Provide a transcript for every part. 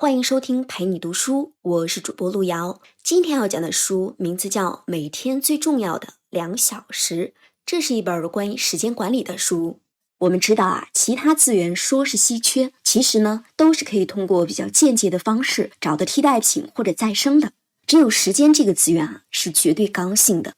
欢迎收听陪你读书，我是主播路遥。今天要讲的书名字叫《每天最重要的2小时》，这是一本关于时间管理的书。我们知道啊，其他资源说是稀缺，其实呢都是可以通过比较间接的方式找到替代品或者再生的。只有时间这个资源啊，是绝对刚性的。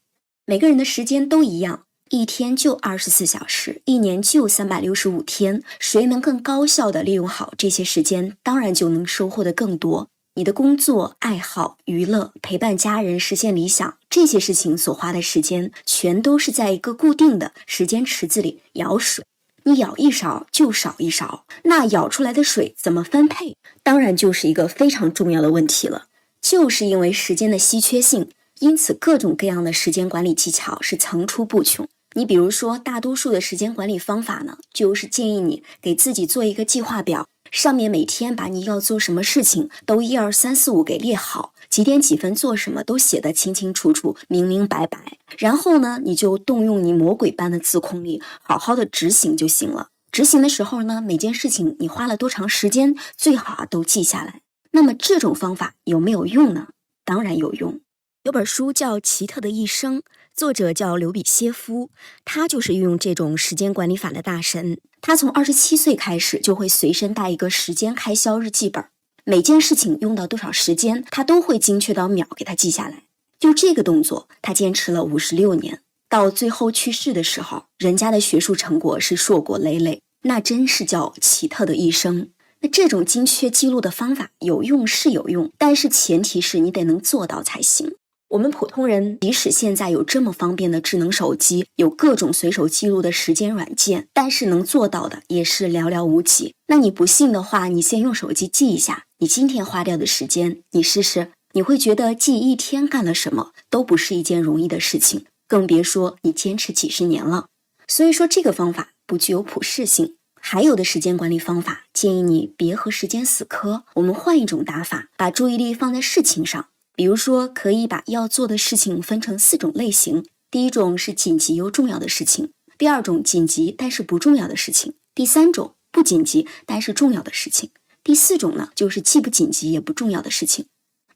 每个人的时间都一样，一天就24小时，一年就365天，谁能更高效地利用好这些时间，当然就能收获得更多。你的工作、爱好、娱乐、陪伴家人、实现理想，这些事情所花的时间，全都是在一个固定的时间池子里舀水。你舀一勺就少一勺，那舀出来的水怎么分配，当然就是一个非常重要的问题了。就是因为时间的稀缺性，因此各种各样的时间管理技巧是层出不穷。你比如说，大多数的时间管理方法呢，就是建议你给自己做一个计划表，上面每天把你要做什么事情都1、2、3、4、5给列好，几点几分做什么都写得清清楚楚、明明白白。然后呢，你就动用你魔鬼般的自控力，好好的执行就行了。执行的时候呢，每件事情你花了多长时间，最好都记下来。那么这种方法有没有用呢？当然有用。有本书叫《奇特的一生》，作者叫刘比歇夫，他就是运用这种时间管理法的大神。他从27岁开始就会随身带一个时间开销日记本，每件事情用到多少时间，他都会精确到秒给他记下来。就这个动作，他坚持了56年，到最后去世的时候，人家的学术成果是硕果累累，那真是叫奇特的一生。那这种精确记录的方法有用是有用，但是前提是你得能做到才行。我们普通人即使现在有这么方便的智能手机，有各种随手记录的时间软件，但是能做到的也是寥寥无几。那你不信的话，你先用手机记一下你今天花掉的时间，你试试，你会觉得记一天干了什么都不是一件容易的事情，更别说你坚持几十年了。所以说这个方法不具有普适性。还有的时间管理方法建议你别和时间死磕，我们换一种打法，把注意力放在事情上。比如说，可以把要做的事情分成4种类型。第一种是紧急又重要的事情，第二种紧急但是不重要的事情，第三种不紧急但是重要的事情，第4种呢就是既不紧急也不重要的事情。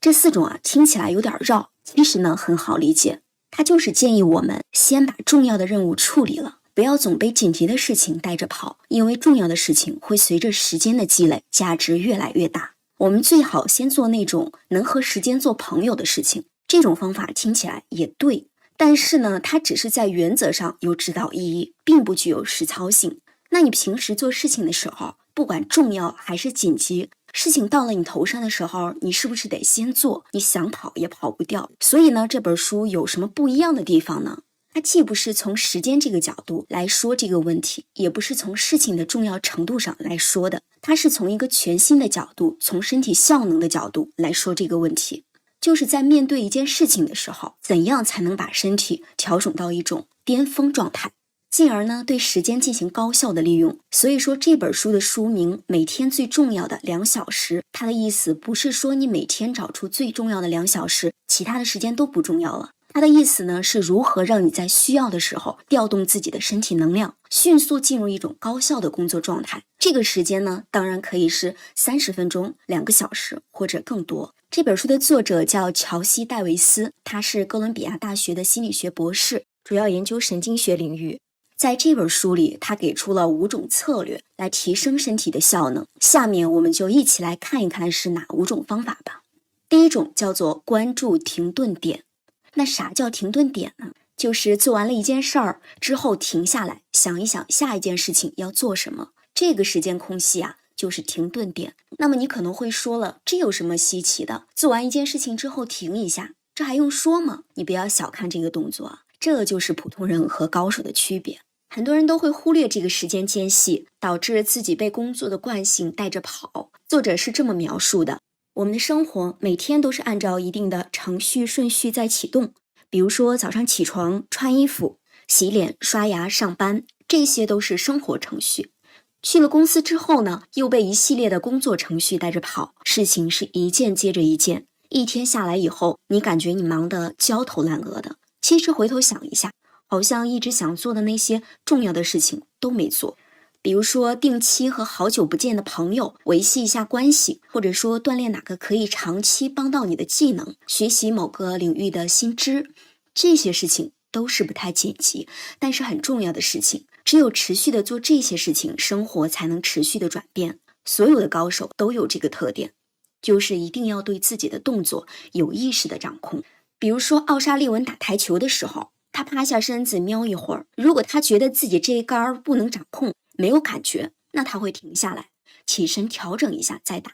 这4种啊听起来有点绕，其实呢很好理解，它就是建议我们先把重要的任务处理了，不要总被紧急的事情带着跑，因为重要的事情会随着时间的积累，价值越来越大。我们最好先做那种能和时间做朋友的事情。这种方法听起来也对，但是呢，它只是在原则上有指导意义，并不具有实操性。那你平时做事情的时候，不管重要还是紧急，事情到了你头上的时候，你是不是得先做？你想跑也跑不掉。所以呢，这本书有什么不一样的地方呢？它既不是从时间这个角度来说这个问题，也不是从事情的重要程度上来说的，它是从一个全新的角度，从身体效能的角度来说这个问题。就是在面对一件事情的时候，怎样才能把身体调整到一种巅峰状态，进而呢对时间进行高效的利用。所以说这本书的书名《每天最重要的2小时》，它的意思不是说你每天找出最重要的2小时，其他的时间都不重要了。它的意思呢，是如何让你在需要的时候调动自己的身体能量，迅速进入一种高效的工作状态。这个时间呢，当然可以是30分钟、2个小时或者更多。这本书的作者叫乔西·戴维斯，他是哥伦比亚大学的心理学博士，主要研究神经学领域。在这本书里，他给出了5种策略来提升身体的效能。下面我们就一起来看一看是哪5种方法吧。第一种叫做关注停顿点。那啥叫停顿点呢？就是做完了一件事儿之后停下来，想一想下一件事情要做什么。这个时间空隙啊，就是停顿点。那么你可能会说了，这有什么稀奇的？做完一件事情之后停一下，这还用说吗？你不要小看这个动作啊，这就是普通人和高手的区别。很多人都会忽略这个时间间隙，导致自己被工作的惯性带着跑。作者是这么描述的：我们的生活每天都是按照一定的程序顺序在启动，比如说早上起床、穿衣服、洗脸、刷牙、上班，这些都是生活程序。去了公司之后呢，又被一系列的工作程序带着跑，事情是一件接着一件。一天下来以后，你感觉你忙得焦头烂额的，其实回头想一下，好像一直想做的那些重要的事情都没做。比如说定期和好久不见的朋友维系一下关系，或者说锻炼哪个可以长期帮到你的技能，学习某个领域的新知，这些事情都是不太紧急，但是很重要的事情。只有持续的做这些事情，生活才能持续的转变。所有的高手都有这个特点，就是一定要对自己的动作有意识的掌控。比如说奥沙利文打台球的时候，他趴下身子瞄一会儿，如果他觉得自己这一杆不能掌控，没有感觉，那他会停下来，起身调整一下再打。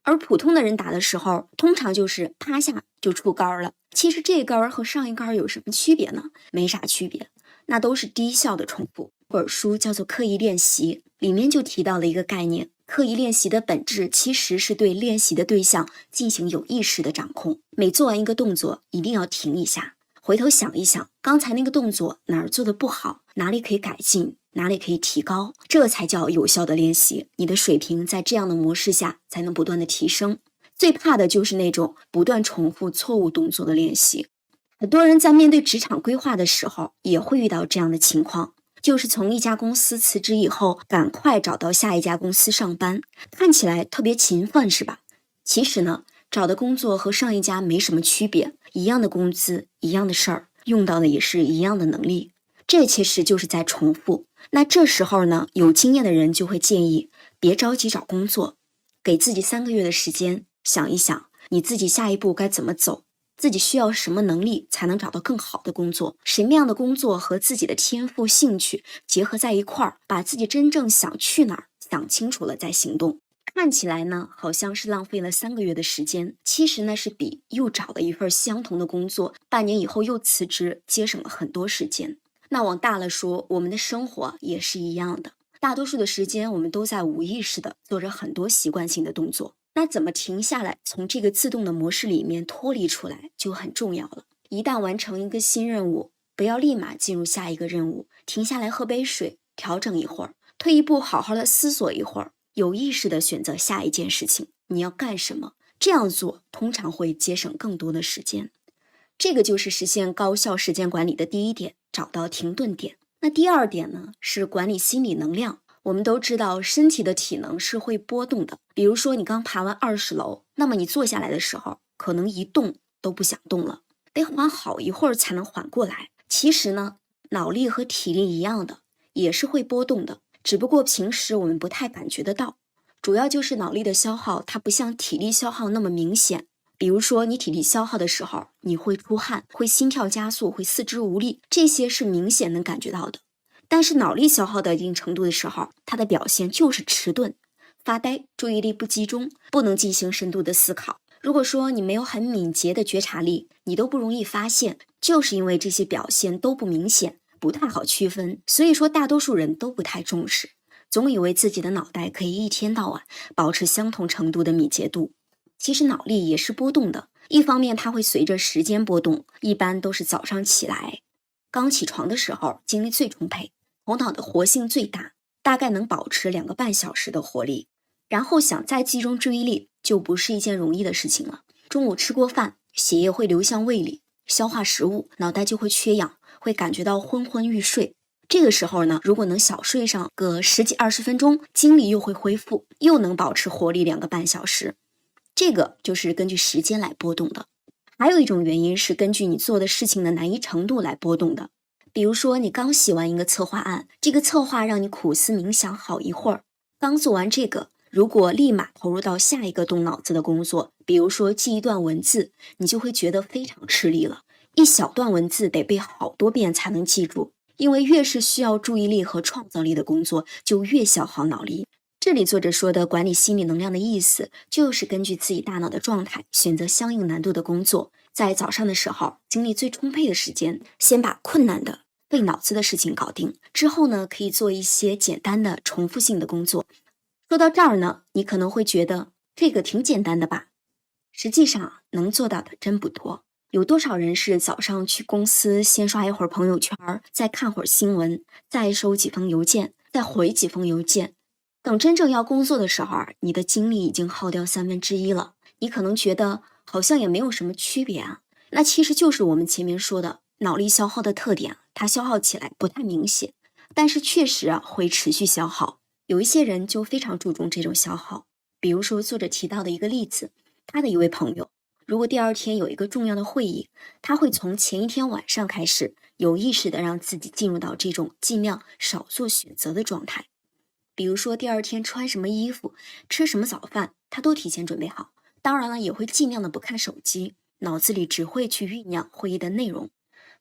而普通的人打的时候，通常就是趴下就出杆了。其实这杆和上一杆有什么区别呢？没啥区别，那都是低效的重复。这本书叫做刻意练习，里面就提到了一个概念，刻意练习的本质其实是对练习的对象进行有意识的掌控。每做完一个动作，一定要停一下，回头想一想，刚才那个动作哪儿做的不好，哪里可以改进，哪里可以提高，这才叫有效的练习。你的水平在这样的模式下才能不断的提升。最怕的就是那种不断重复错误动作的练习。很多人在面对职场规划的时候，也会遇到这样的情况，就是从一家公司辞职以后，赶快找到下一家公司上班，看起来特别勤奋，是吧？其实呢，找的工作和上一家没什么区别，一样的工资，一样的事儿，用到的也是一样的能力，这其实就是在重复。那这时候呢，有经验的人就会建议，别着急找工作，给自己3个月的时间，想一想你自己下一步该怎么走，自己需要什么能力才能找到更好的工作，什么样的工作和自己的天赋兴趣结合在一块儿，把自己真正想去哪儿想清楚了再行动。看起来呢，好像是浪费了3个月的时间，其实呢是比又找了一份相同的工作，半年以后又辞职，节省了很多时间。那往大了说，我们的生活也是一样的，大多数的时间我们都在无意识的做着很多习惯性的动作。那怎么停下来，从这个自动的模式里面脱离出来就很重要了。一旦完成一个新任务，不要立马进入下一个任务，停下来喝杯水，调整一会儿，退一步好好的思索一会儿，有意识的选择下一件事情，你要干什么？这样做通常会节省更多的时间。这个就是实现高效时间管理的第一点，找到停顿点。那第二点呢，是管理心理能量。我们都知道身体的体能是会波动的，比如说你刚爬完20楼，那么你坐下来的时候，可能一动都不想动了，得缓好一会儿才能缓过来。其实呢，脑力和体力一样的，也是会波动的，只不过平时我们不太感觉得到。主要就是脑力的消耗，它不像体力消耗那么明显。比如说你体力消耗的时候，你会出汗，会心跳加速，会四肢无力，这些是明显能感觉到的。但是脑力消耗到一定程度的时候，它的表现就是迟钝、发呆、注意力不集中，不能进行深度的思考。如果说你没有很敏捷的觉察力，你都不容易发现，就是因为这些表现都不明显，不太好区分，所以说大多数人都不太重视，总以为自己的脑袋可以一天到晚保持相同程度的敏捷度。其实脑力也是波动的，一方面它会随着时间波动，一般都是早上起来，刚起床的时候精力最充沛，头脑的活性最大，大概能保持2个半小时的活力，然后想再集中注意力就不是一件容易的事情了。中午吃过饭，血液会流向胃里，消化食物，脑袋就会缺氧，会感觉到昏昏欲睡。这个时候呢，如果能小睡上个10几20分钟，精力又会恢复，又能保持活力2个半小时。这个就是根据时间来波动的。还有一种原因是根据你做的事情的难易程度来波动的。比如说你刚写完一个策划案，这个策划让你苦思冥想好一会儿，刚做完这个，如果立马投入到下一个动脑子的工作，比如说记一段文字，你就会觉得非常吃力了。一小段文字得背好多遍才能记住，因为越是需要注意力和创造力的工作，就越消耗脑力。这里作者说的管理心理能量的意思，就是根据自己大脑的状态，选择相应难度的工作。在早上的时候，精力最充沛的时间，先把困难的费脑子的事情搞定，之后呢，可以做一些简单的重复性的工作。说到这儿呢，你可能会觉得这个挺简单的吧？实际上能做到的真不多。有多少人是早上去公司先刷一会儿朋友圈，再看会儿新闻，再收几封邮件，再回几封邮件，等真正要工作的时候，你的精力已经耗掉1/3了。你可能觉得好像也没有什么区别啊，那其实就是我们前面说的脑力消耗的特点，它消耗起来不太明显，但是确实会持续消耗。有一些人就非常注重这种消耗，比如说作者提到的一个例子，他的一位朋友，如果第二天有一个重要的会议，他会从前一天晚上开始，有意识的让自己进入到这种尽量少做选择的状态。比如说第二天穿什么衣服，吃什么早饭，他都提前准备好。当然了，也会尽量的不看手机，脑子里只会去酝酿会议的内容，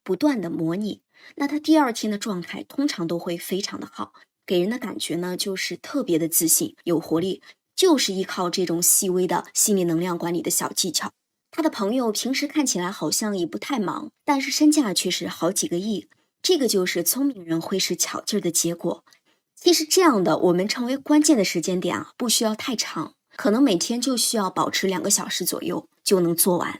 不断的模拟。那他第二天的状态通常都会非常的好，给人的感觉呢就是特别的自信，有活力，就是依靠这种细微的心理能量管理的小技巧。他的朋友平时看起来好像也不太忙，但是身价却是好几个亿，这个就是聪明人会使巧劲儿的结果。其实这样的我们成为关键的时间点不需要太长，可能每天就需要保持2个小时左右就能做完，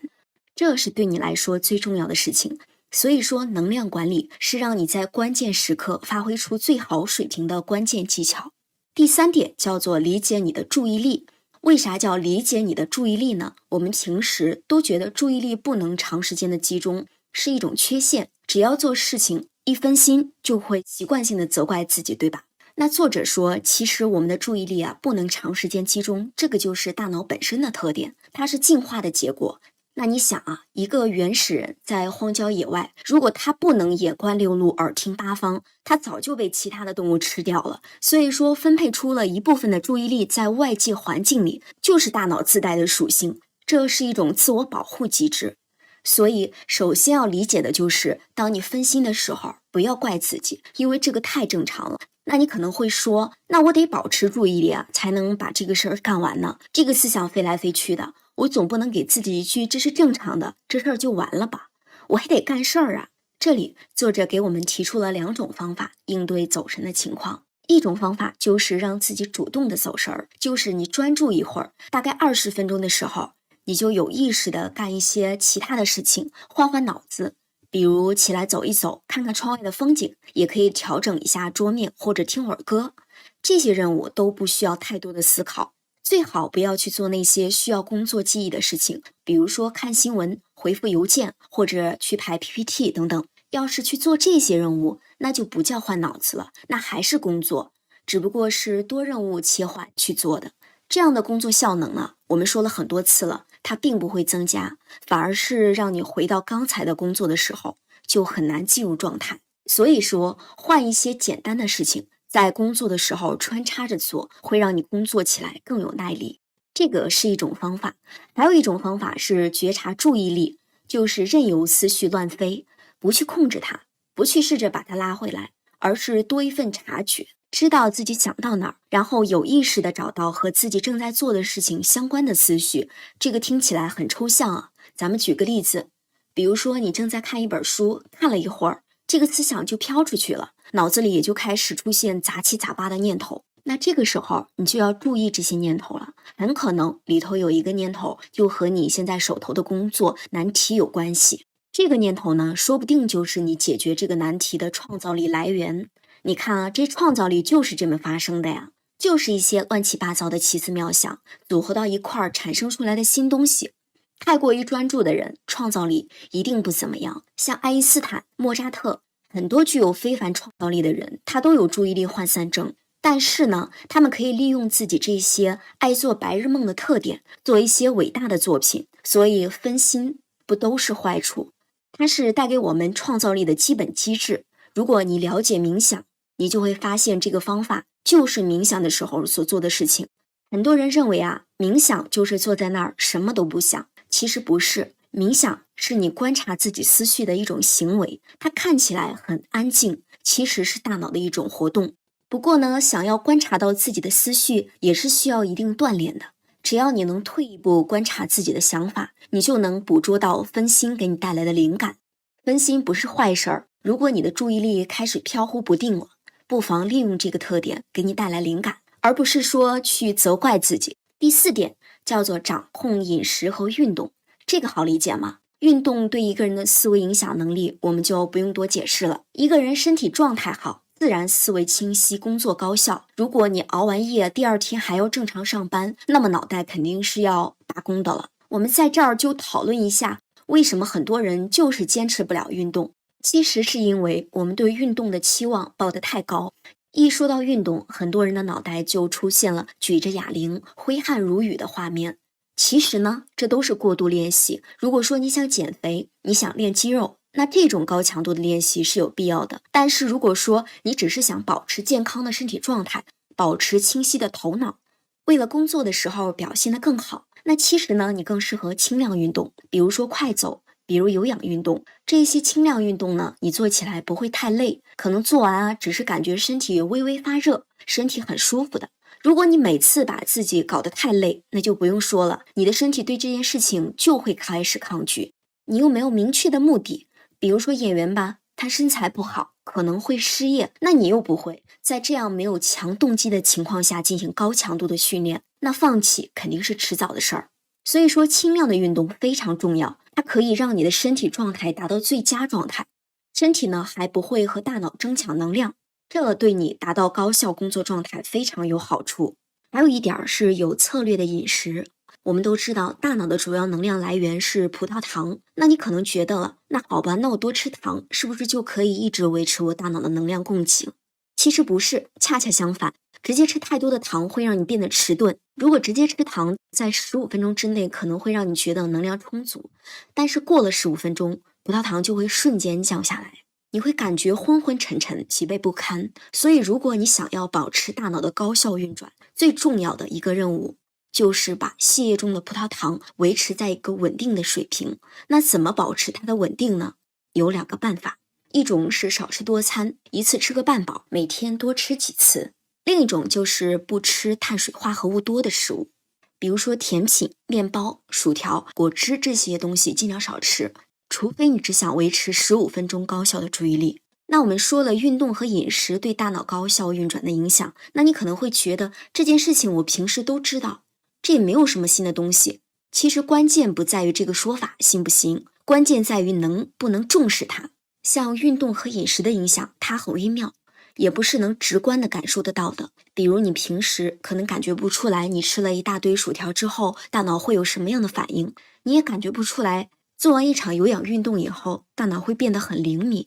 这是对你来说最重要的事情。所以说能量管理是让你在关键时刻发挥出最好水平的关键技巧。第3点叫做理解你的注意力。为啥叫理解你的注意力呢？我们平时都觉得注意力不能长时间的集中是一种缺陷，只要做事情一分心就会习惯性的责怪自己，对吧？那作者说，其实我们的注意力不能长时间集中，这个就是大脑本身的特点，它是进化的结果。那你想一个原始人在荒郊野外，如果他不能眼观六路，耳听八方，他早就被其他的动物吃掉了。所以说，分配出了一部分的注意力在外界环境里，就是大脑自带的属性，这是一种自我保护机制。所以首先要理解的就是，当你分心的时候，不要怪自己，因为这个太正常了。那你可能会说，那我得保持注意力才能把这个事儿干完呢。这个思想飞来飞去的，我总不能给自己一句这是正常的，这事儿就完了吧？我还得干事儿。这里作者给我们提出了2种方法应对走神的情况。一种方法就是让自己主动的走神儿，就是你专注一会儿，大概20分钟的时候，你就有意识的干一些其他的事情，换换脑子。比如起来走一走，看看窗外的风景，也可以调整一下桌面或者听会儿歌。这些任务都不需要太多的思考，最好不要去做那些需要工作记忆的事情，比如说看新闻、回复邮件或者去排 PPT 等等。要是去做这些任务，那就不叫换脑子了，那还是工作，只不过是多任务切换去做的。这样的工作效能呢，我们说了很多次了，它并不会增加，反而是让你回到刚才的工作的时候就很难进入状态。所以说，换一些简单的事情，在工作的时候穿插着做，会让你工作起来更有耐力。这个是一种方法。还有一种方法是觉察注意力，就是任由思绪乱飞，不去控制它，不去试着把它拉回来，而是多一份察觉，知道自己想到哪儿，然后有意识地找到和自己正在做的事情相关的思绪。这个听起来很抽象咱们举个例子，比如说你正在看一本书，看了一会儿，这个思想就飘出去了，脑子里也就开始出现杂七杂八的念头。那这个时候你就要注意这些念头了，很可能里头有一个念头就和你现在手头的工作难题有关系。这个念头呢，说不定就是你解决这个难题的创造力来源。你看这创造力就是这么发生的呀，就是一些乱七八糟的奇思妙想组合到一块儿产生出来的新东西。太过于专注的人，创造力一定不怎么样。像爱因斯坦、莫扎特，很多具有非凡创造力的人，他都有注意力涣散症。但是呢，他们可以利用自己这些爱做白日梦的特点，做一些伟大的作品。所以分心不都是坏处，它是带给我们创造力的基本机制。如果你了解冥想，你就会发现这个方法就是冥想的时候所做的事情。很多人认为冥想就是坐在那儿什么都不想，其实不是。冥想是你观察自己思绪的一种行为，它看起来很安静，其实是大脑的一种活动。不过呢，想要观察到自己的思绪也是需要一定锻炼的。只要你能退一步观察自己的想法，你就能捕捉到分心给你带来的灵感。分心不是坏事儿，如果你的注意力开始飘忽不定了，不妨利用这个特点给你带来灵感，而不是说去责怪自己。第4点叫做掌控饮食和运动，这个好理解吗？运动对一个人的思维影响能力，我们就不用多解释了。一个人身体状态好，自然思维清晰，工作高效。如果你熬完夜，第2天还要正常上班，那么脑袋肯定是要罢工的了。我们在这儿就讨论一下，为什么很多人就是坚持不了运动。其实是因为我们对运动的期望抱得太高，一说到运动，很多人的脑袋就出现了举着哑铃、挥汗如雨的画面。其实呢，这都是过度练习。如果说你想减肥，你想练肌肉，那这种高强度的练习是有必要的。但是如果说你只是想保持健康的身体状态，保持清晰的头脑，为了工作的时候表现得更好，那其实呢，你更适合轻量运动，比如说快走，比如有氧运动。这些轻量运动呢，你做起来不会太累，可能做完只是感觉身体微微发热，身体很舒服的。如果你每次把自己搞得太累，那就不用说了，你的身体对这件事情就会开始抗拒。你又没有明确的目的，比如说演员吧，他身材不好，可能会失业，那你又不会在这样没有强动机的情况下进行高强度的训练，那放弃肯定是迟早的事儿。所以说轻量的运动非常重要，它可以让你的身体状态达到最佳状态，身体呢还不会和大脑争抢能量，这对你达到高效工作状态非常有好处。还有一点是有策略的饮食。我们都知道大脑的主要能量来源是葡萄糖，那你可能觉得了，那好吧，那我多吃糖是不是就可以一直维持我大脑的能量供给？其实不是，恰恰相反，直接吃太多的糖会让你变得迟钝。如果直接吃糖，在15分钟之内可能会让你觉得能量充足，但是过了15分钟，葡萄糖就会瞬间降下来，你会感觉昏昏沉沉、疲惫不堪。所以如果你想要保持大脑的高效运转，最重要的一个任务就是把血液中的葡萄糖维持在一个稳定的水平。那怎么保持它的稳定呢？有2个办法，一种是少吃多餐，一次吃个半饱，每天多吃几次。另一种就是不吃碳水化合物多的食物，比如说甜品、面包、薯条、果汁这些东西尽量少吃，除非你只想维持15分钟高效的注意力。那我们说了运动和饮食对大脑高效运转的影响，那你可能会觉得这件事情我平时都知道，这也没有什么新的东西。其实关键不在于这个说法新不新，关键在于能不能重视它。像运动和饮食的影响，它很微妙，也不是能直观的感受得到的。比如你平时可能感觉不出来，你吃了一大堆薯条之后，大脑会有什么样的反应，你也感觉不出来，做完一场有氧运动以后，大脑会变得很灵敏。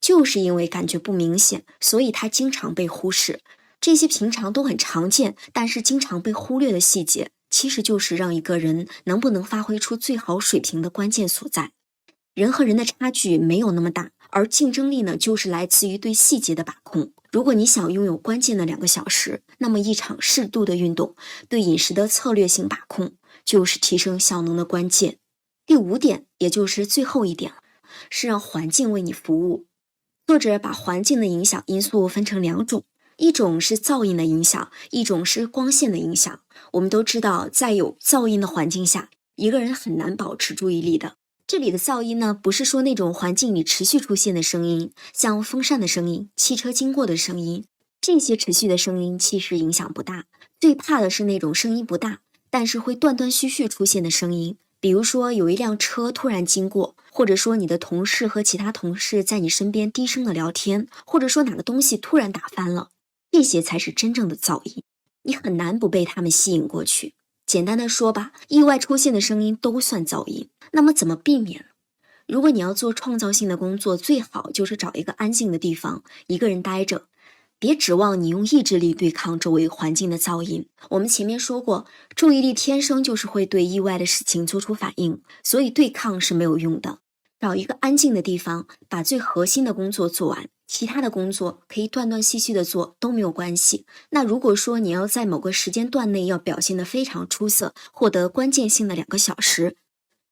就是因为感觉不明显，所以它经常被忽视。这些平常都很常见，但是经常被忽略的细节，其实就是让一个人能不能发挥出最好水平的关键所在。人和人的差距没有那么大，而竞争力呢，就是来自于对细节的把控。如果你想拥有关键的2个小时，那么一场适度的运动，对饮食的策略性把控，就是提升效能的关键。第5点，也就是最后一点，是让环境为你服务。作者把环境的影响因素分成2种，一种是噪音的影响，一种是光线的影响。我们都知道，在有噪音的环境下，一个人很难保持注意力的。这里的噪音呢，不是说那种环境里持续出现的声音，像风扇的声音、汽车经过的声音，这些持续的声音其实影响不大。最怕的是那种声音不大，但是会断断续续出现的声音。比如说有一辆车突然经过，或者说你的同事和其他同事在你身边低声的聊天，或者说哪个东西突然打翻了，这些才是真正的噪音，你很难不被他们吸引过去。简单的说吧，意外出现的声音都算噪音。那么怎么避免？如果你要做创造性的工作，最好就是找一个安静的地方，一个人待着，别指望你用意志力对抗周围环境的噪音。我们前面说过，注意力天生就是会对意外的事情做出反应，所以对抗是没有用的。找一个安静的地方，把最核心的工作做完，其他的工作可以断断续续的做，都没有关系。那如果说你要在某个时间段内要表现得非常出色，获得关键性的2个小时，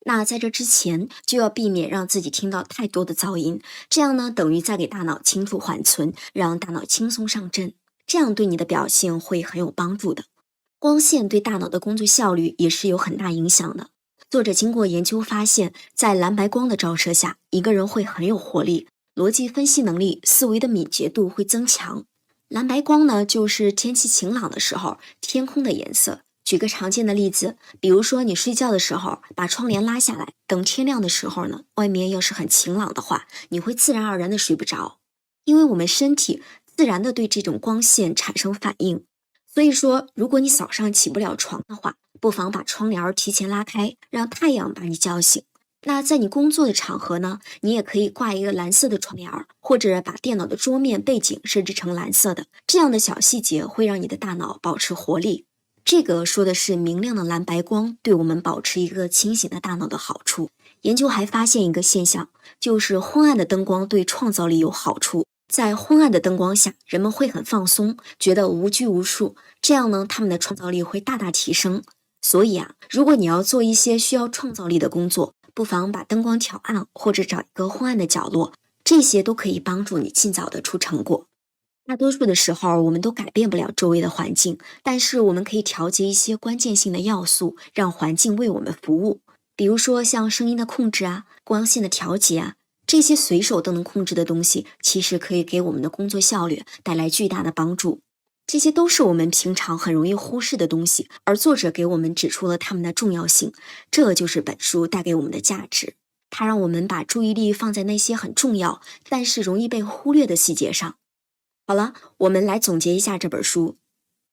那在这之前就要避免让自己听到太多的噪音，这样呢，等于在给大脑清除缓存，让大脑轻松上阵，这样对你的表现会很有帮助的。光线对大脑的工作效率也是有很大影响的。作者经过研究发现，在蓝白光的照射下，一个人会很有活力，逻辑分析能力、思维的敏捷度会增强。蓝白光呢，就是天气晴朗的时候，天空的颜色。举个常见的例子，比如说你睡觉的时候把窗帘拉下来，等天亮的时候呢，外面要是很晴朗的话，你会自然而然的睡不着，因为我们身体自然的对这种光线产生反应。所以说，如果你早上起不了床的话，不妨把窗帘提前拉开，让太阳把你叫醒。那在你工作的场合呢，你也可以挂一个蓝色的窗帘儿，或者把电脑的桌面背景设置成蓝色的，这样的小细节会让你的大脑保持活力。这个说的是明亮的蓝白光对我们保持一个清醒的大脑的好处。研究还发现一个现象，就是昏暗的灯光对创造力有好处。在昏暗的灯光下，人们会很放松，觉得无拘无束，这样呢，他们的创造力会大大提升。所以如果你要做一些需要创造力的工作，不妨把灯光调暗，或者找一个昏暗的角落，这些都可以帮助你尽早的出成果。大多数的时候，我们都改变不了周围的环境，但是我们可以调节一些关键性的要素，让环境为我们服务。比如说像声音的控制光线的调节这些随手都能控制的东西，其实可以给我们的工作效率带来巨大的帮助。这些都是我们平常很容易忽视的东西，而作者给我们指出了它们的重要性，这就是本书带给我们的价值。它让我们把注意力放在那些很重要，但是容易被忽略的细节上。好了，我们来总结一下这本书。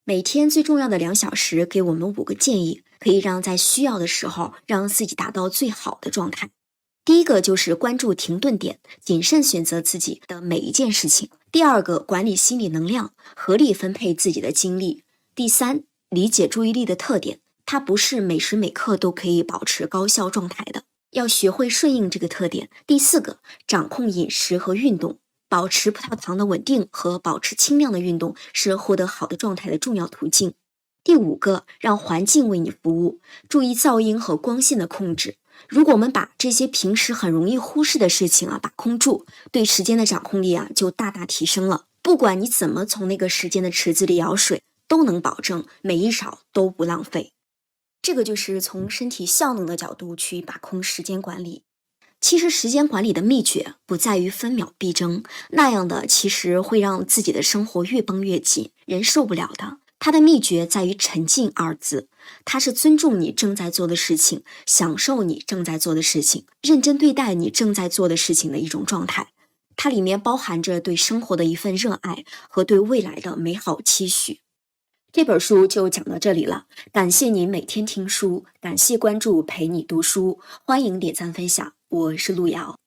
每天最重要的2小时，给我们5个建议，可以让在需要的时候，让自己达到最好的状态。第一个就是关注停顿点，谨慎选择自己的每一件事情。第二个，管理心理能量，合理分配自己的精力。第三，理解注意力的特点，它不是每时每刻都可以保持高效状态的，要学会顺应这个特点。第四个，掌控饮食和运动，保持葡萄糖的稳定和保持轻量的运动是获得好的状态的重要途径。第5个，让环境为你服务，注意噪音和光线的控制。如果我们把这些平时很容易忽视的事情把控住，对时间的掌控力就大大提升了。不管你怎么从那个时间的池子里舀水，都能保证每一勺都不浪费。这个就是从身体效能的角度去把控时间管理。其实时间管理的秘诀不在于分秒必争，那样的其实会让自己的生活越绷越紧，人受不了的。它的秘诀在于沉浸2字，它是尊重你正在做的事情，享受你正在做的事情，认真对待你正在做的事情的一种状态。它里面包含着对生活的一份热爱和对未来的美好期许。这本书就讲到这里了，感谢你每天听书，感谢关注陪你读书，欢迎点赞分享，我是路遥。